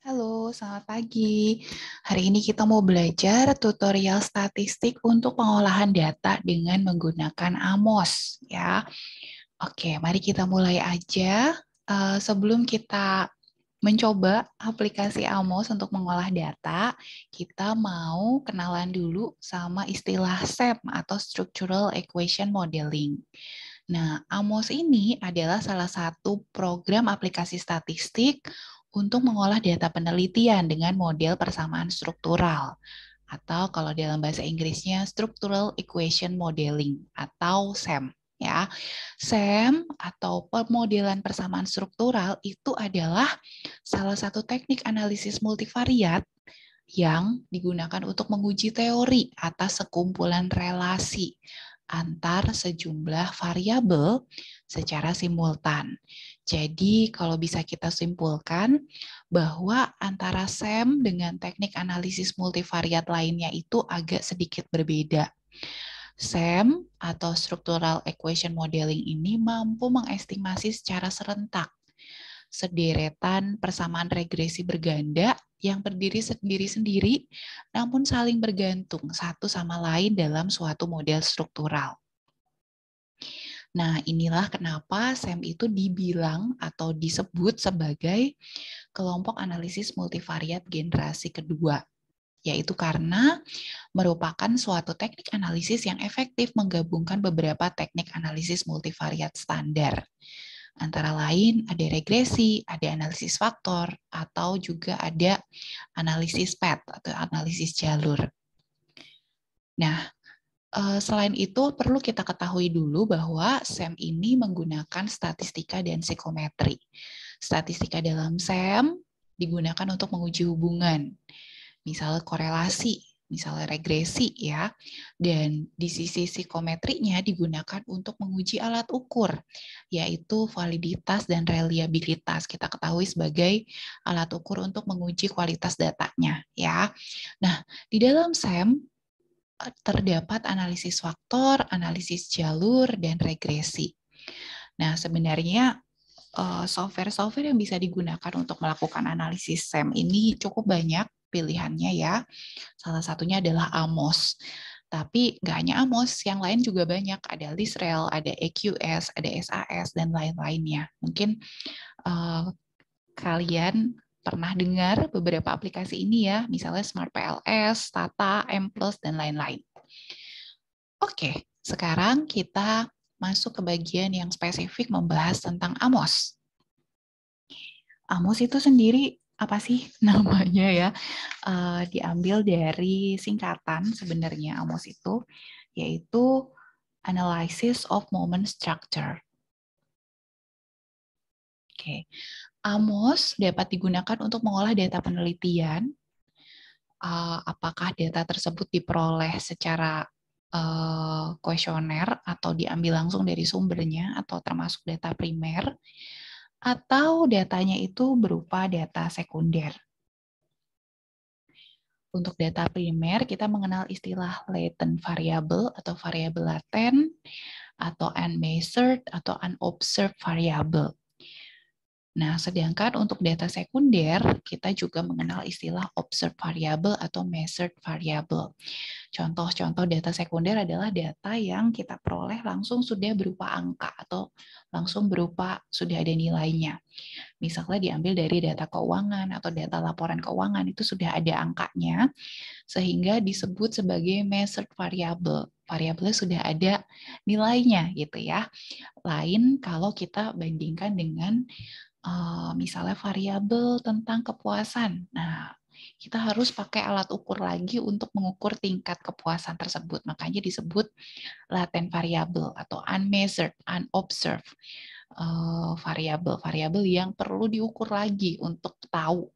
Halo, selamat pagi. Hari ini kita mau belajar tutorial statistik untuk pengolahan data dengan menggunakan Amos, ya. Oke, mari kita mulai aja. Sebelum kita mencoba aplikasi Amos untuk mengolah data, kita mau kenalan dulu sama istilah SEM atau Structural Equation Modeling. Nah, Amos ini adalah salah satu program aplikasi statistik untuk mengolah data penelitian dengan model persamaan struktural, atau kalau dalam bahasa Inggrisnya Structural Equation Modeling atau SEM. Ya, SEM atau pemodelan persamaan struktural itu adalah salah satu teknik analisis multivariat yang digunakan untuk menguji teori atas sekumpulan relasi antar sejumlah variabel secara simultan. Jadi, kalau bisa kita simpulkan bahwa antara SEM dengan teknik analisis multivariat lainnya itu agak sedikit berbeda. SEM atau Structural Equation Modeling ini mampu mengestimasi secara serentak sederetan persamaan regresi berganda yang berdiri sendiri-sendiri namun saling bergantung satu sama lain dalam suatu model struktural. Nah, inilah kenapa SEM itu dibilang atau disebut sebagai kelompok analisis multivariat generasi kedua, yaitu karena merupakan suatu teknik analisis yang efektif menggabungkan beberapa teknik analisis multivariat standar. Antara lain ada regresi, ada analisis faktor, atau juga ada analisis path atau analisis jalur. Nah, selain itu perlu kita ketahui dulu bahwa SEM ini menggunakan statistika dan psikometri. Statistika dalam SEM digunakan untuk menguji hubungan, misalnya korelasi, misalnya regresi ya. Dan di sisi psikometrinya digunakan untuk menguji alat ukur, yaitu validitas dan reliabilitas. Kita ketahui sebagai alat ukur untuk menguji kualitas datanya ya. Nah, di dalam SEM terdapat analisis faktor, analisis jalur, dan regresi. Nah, sebenarnya software-software yang bisa digunakan untuk melakukan analisis SEM ini cukup banyak pilihannya ya. Salah satunya adalah Amos. Tapi nggak hanya Amos, yang lain juga banyak. Ada Lisrel, ada EQS, ada SAS, dan lain-lainnya. Mungkin kalian pernah dengar beberapa aplikasi ini ya, misalnya Smart PLS, Tata, M+, dan lain-lain. Oke, sekarang kita masuk ke bagian yang spesifik membahas tentang Amos. Amos itu sendiri apa sih namanya ya? Diambil dari singkatan sebenarnya Amos itu, yaitu Analysis of Moment Structure. Oke, Amos dapat digunakan untuk mengolah data penelitian. Apakah data tersebut diperoleh secara kuesioner atau diambil langsung dari sumbernya atau termasuk data primer, atau datanya itu berupa data sekunder. Untuk data primer, kita mengenal istilah latent variable atau variabel laten, atau unmeasured atau unobserved variable. Nah, sedangkan untuk data sekunder, kita juga mengenal istilah observed variable atau measured variable. Contoh-contoh data sekunder adalah data yang kita peroleh langsung sudah berupa angka atau langsung berupa sudah ada nilainya. Misalnya diambil dari data keuangan atau data laporan keuangan, itu sudah ada angkanya, sehingga disebut sebagai measured variable. Variabelnya sudah ada nilainya gitu ya. Lain kalau kita bandingkan dengan misalnya variabel tentang kepuasan. Nah, kita harus pakai alat ukur lagi untuk mengukur tingkat kepuasan tersebut. Makanya disebut latent variable atau unmeasured, unobserved variabel yang perlu diukur lagi untuk tahu.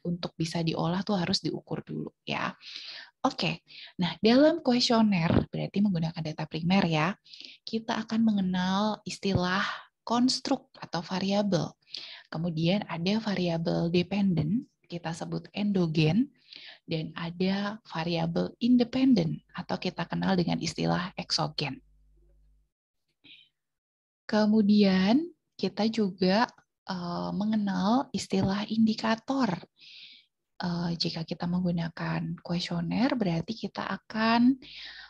Untuk bisa diolah tuh harus diukur dulu ya. Oke, nah dalam kuesioner berarti menggunakan data primer ya, kita akan mengenal istilah konstruk atau variabel. Kemudian ada variabel dependent, kita sebut endogen, dan ada variabel independen atau kita kenal dengan istilah eksogen. Kemudian kita juga mengenal istilah indikator. Jika kita menggunakan kuesioner, berarti kita akan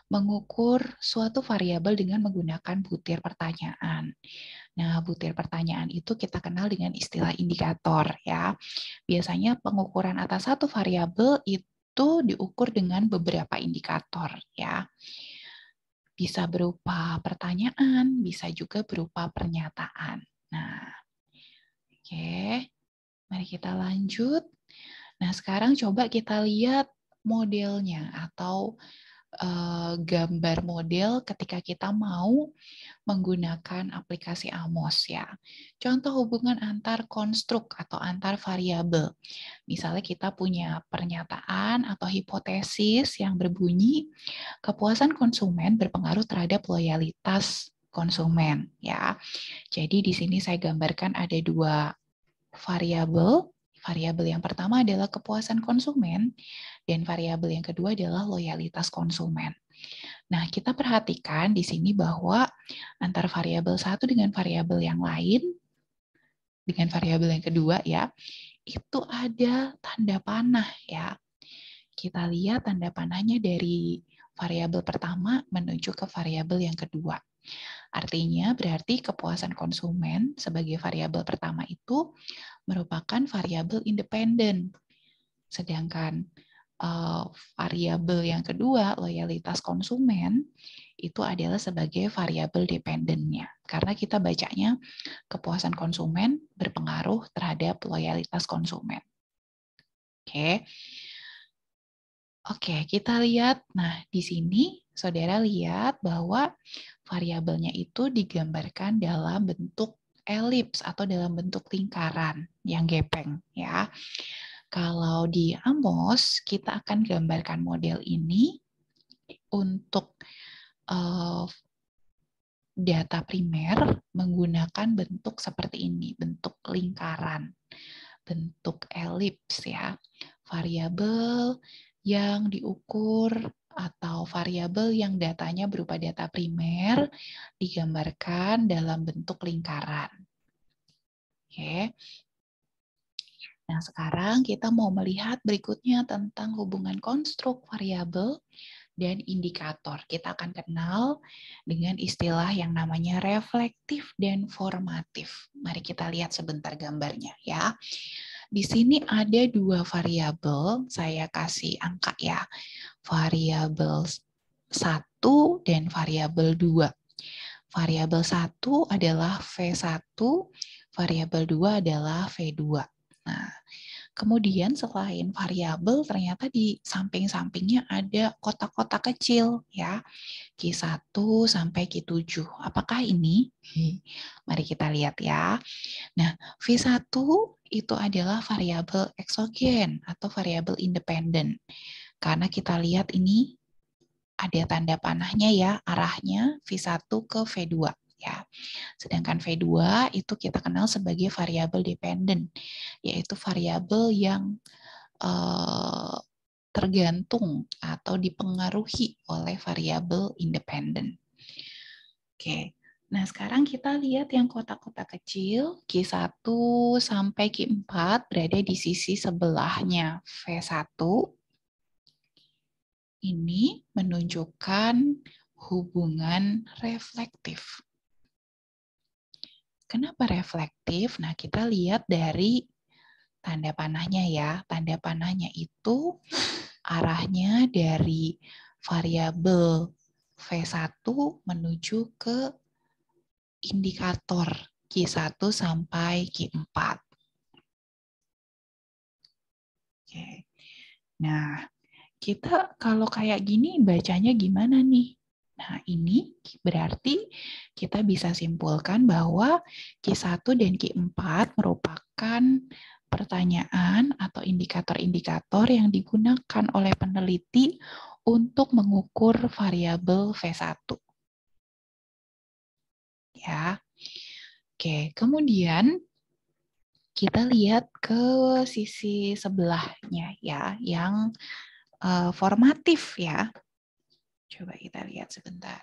mengukur suatu variabel dengan menggunakan butir pertanyaan. Nah, butir pertanyaan itu kita kenal dengan istilah indikator ya. Biasanya pengukuran atas satu variabel itu diukur dengan beberapa indikator ya. Bisa berupa pertanyaan, bisa juga berupa pernyataan. Nah, oke. Mari kita lanjut. Nah, sekarang coba kita lihat modelnya atau gambar model ketika kita mau menggunakan aplikasi Amos ya. Contoh hubungan antar konstruk atau antar variabel. Misalnya kita punya pernyataan atau hipotesis yang berbunyi kepuasan konsumen berpengaruh terhadap loyalitas konsumen ya. Jadi di sini saya gambarkan ada dua variabel. Variabel yang pertama adalah kepuasan konsumen, dan variabel yang kedua adalah loyalitas konsumen. Nah, kita perhatikan di sini bahwa antara variabel satu dengan variabel yang lain, dengan variabel yang kedua ya, itu ada tanda panah ya. Kita lihat tanda panahnya dari variabel pertama menuju ke variabel yang kedua. Artinya berarti kepuasan konsumen sebagai variabel pertama itu merupakan variabel independen. Sedangkan variabel yang kedua, loyalitas konsumen, itu adalah sebagai variabel dependennya. Karena kita bacanya kepuasan konsumen berpengaruh terhadap loyalitas konsumen. Oke. Oke, kita lihat. Nah, di sini saudara lihat bahwa variabelnya itu digambarkan dalam bentuk elips atau dalam bentuk lingkaran yang gepeng ya. Kalau di Amos kita akan gambarkan model ini untuk data primer menggunakan bentuk seperti ini, bentuk lingkaran, bentuk elips ya. Variabel yang diukur atau variabel yang datanya berupa data primer digambarkan dalam bentuk lingkaran. Oke. Nah, sekarang kita mau melihat berikutnya tentang hubungan konstruk variabel dan indikator. Kita akan kenal dengan istilah yang namanya reflektif dan formatif. Mari kita lihat sebentar gambarnya ya. Di sini ada dua variabel, saya kasih angka ya. Variabel 1 dan variabel 2. Variabel 1 adalah V1, variabel 2 adalah V2. Nah, kemudian selain variabel ternyata di samping-sampingnya ada kotak-kotak kecil ya. Q1 sampai Q7. Apakah ini? Mari kita lihat ya. Nah, V1 itu adalah variabel eksogen atau variabel independen. Karena kita lihat ini ada tanda panahnya ya, arahnya V1 ke V2 ya. Sedangkan V2 itu kita kenal sebagai variabel dependen, yaitu variabel yang tergantung atau dipengaruhi oleh variabel independen. Oke. Nah, sekarang kita lihat yang kotak-kotak kecil, Q1 sampai Q4 berada di sisi sebelahnya V1. Ini menunjukkan hubungan reflektif. Kenapa reflektif? Nah, kita lihat dari tanda panahnya ya. Tanda panahnya itu arahnya dari variabel V1 menuju ke indikator Q1 sampai Q4. Oke. Nah, kita kalau kayak gini bacanya gimana nih? Nah, ini berarti kita bisa simpulkan bahwa Q1 dan Q4 merupakan pertanyaan atau indikator-indikator yang digunakan oleh peneliti untuk mengukur variabel V1. Ya. Oke, kemudian kita lihat ke sisi sebelahnya ya, yang formatif ya. Coba kita lihat sebentar.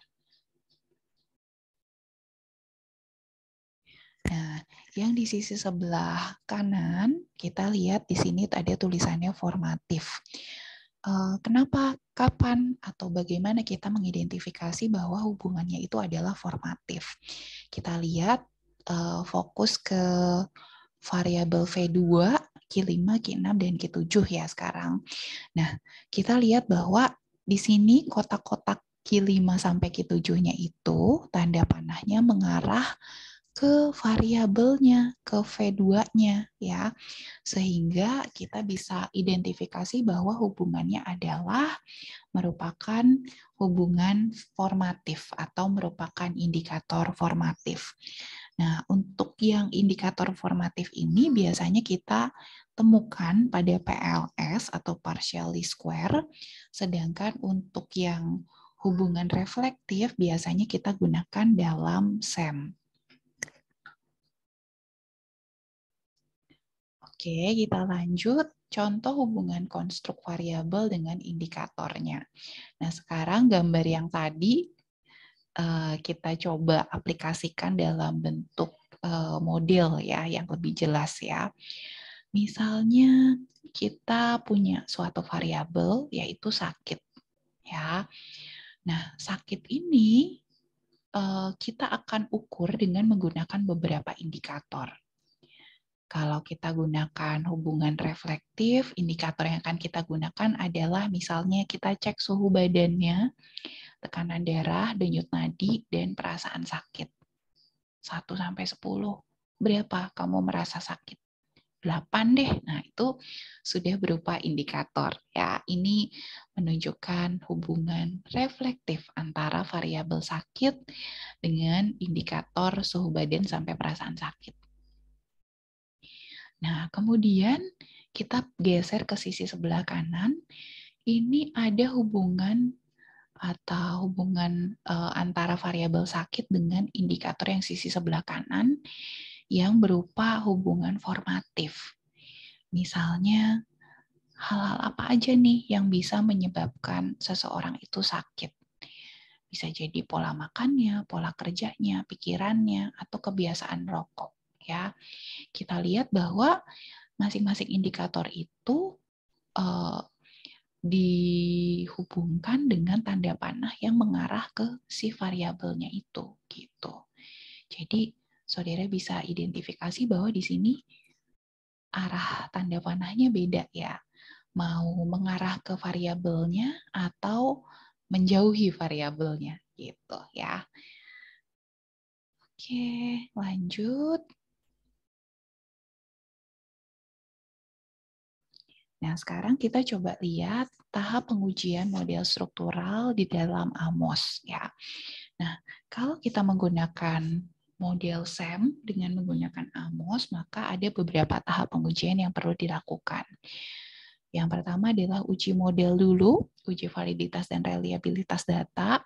Nah, yang di sisi sebelah kanan, kita lihat di sini ada tulisannya formatif. Kenapa, kapan, atau bagaimana kita mengidentifikasi bahwa hubungannya itu adalah formatif? Kita lihat fokus ke variabel V2, Q5, Q6, dan Q7 ya sekarang. Nah, kita lihat bahwa di sini kotak-kotak Q5 sampai Q7-nya itu tanda panahnya mengarah ke variabelnya, ke V2-nya ya. Sehingga kita bisa identifikasi bahwa hubungannya adalah merupakan hubungan formatif atau merupakan indikator formatif. Nah, untuk yang indikator formatif ini biasanya kita temukan pada PLS atau partially square, sedangkan untuk yang hubungan reflektif biasanya kita gunakan dalam SEM. Oke, kita lanjut. Contoh hubungan konstruk variabel dengan indikatornya. Nah, sekarang gambar yang tadi kita coba aplikasikan dalam bentuk model ya, yang lebih jelas ya. Misalnya kita punya suatu variabel yaitu sakit ya. Nah, sakit ini kita akan ukur dengan menggunakan beberapa indikator. Kalau kita gunakan hubungan reflektif, indikator yang akan kita gunakan adalah misalnya kita cek suhu badannya, tekanan darah, denyut nadi, dan perasaan sakit. 1 sampai 10. Berapa kamu merasa sakit? 8 deh. Nah, itu sudah berupa indikator ya. Ini menunjukkan hubungan reflektif antara variabel sakit dengan indikator suhu badan sampai perasaan sakit. Nah, kemudian kita geser ke sisi sebelah kanan. Ini ada hubungan atau hubungan antara variabel sakit dengan indikator yang sisi sebelah kanan yang berupa hubungan formatif. Misalnya, hal-hal apa aja nih yang bisa menyebabkan seseorang itu sakit? Bisa jadi pola makannya, pola kerjanya, pikirannya, atau kebiasaan rokok. Ya, kita lihat bahwa masing-masing indikator itu dihubungkan dengan tanda panah yang mengarah ke si variabelnya itu, gitu. Jadi saudara bisa identifikasi bahwa di sini arah tanda panahnya beda ya. Mau mengarah ke variabelnya atau menjauhi variabelnya gitu ya. Oke, lanjut. Nah, sekarang kita coba lihat tahap pengujian model struktural di dalam AMOS ya. Nah, kalau kita menggunakan model SEM dengan menggunakan AMOS, maka ada beberapa tahap pengujian yang perlu dilakukan. Yang pertama adalah uji model dulu, uji validitas dan reliabilitas data,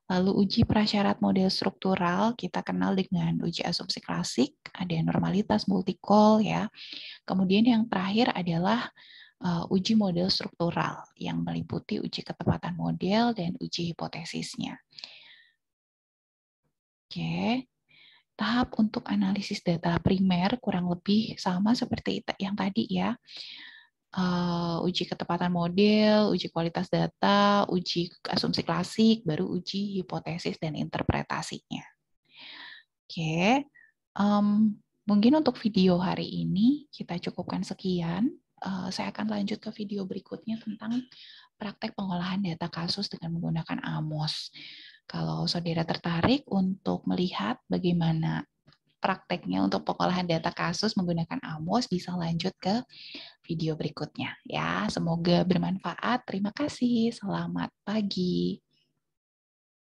lalu uji prasyarat model struktural, kita kenal dengan uji asumsi klasik, ada normalitas multicol ya. Kemudian yang terakhir adalah uji model struktural yang meliputi uji ketepatan model dan uji hipotesisnya. Oke, tahap untuk analisis data primer kurang lebih sama seperti yang tadi ya. Uji ketepatan model, uji kualitas data, uji asumsi klasik, baru uji hipotesis dan interpretasinya. Oke, mungkin untuk video hari ini kita cukupkan sekian. Saya akan lanjut ke video berikutnya tentang praktek pengolahan data kasus dengan menggunakan AMOS. Kalau saudara tertarik untuk melihat bagaimana prakteknya untuk pengolahan data kasus menggunakan AMOS, bisa lanjut ke video berikutnya. Ya, semoga bermanfaat. Terima kasih. Selamat pagi.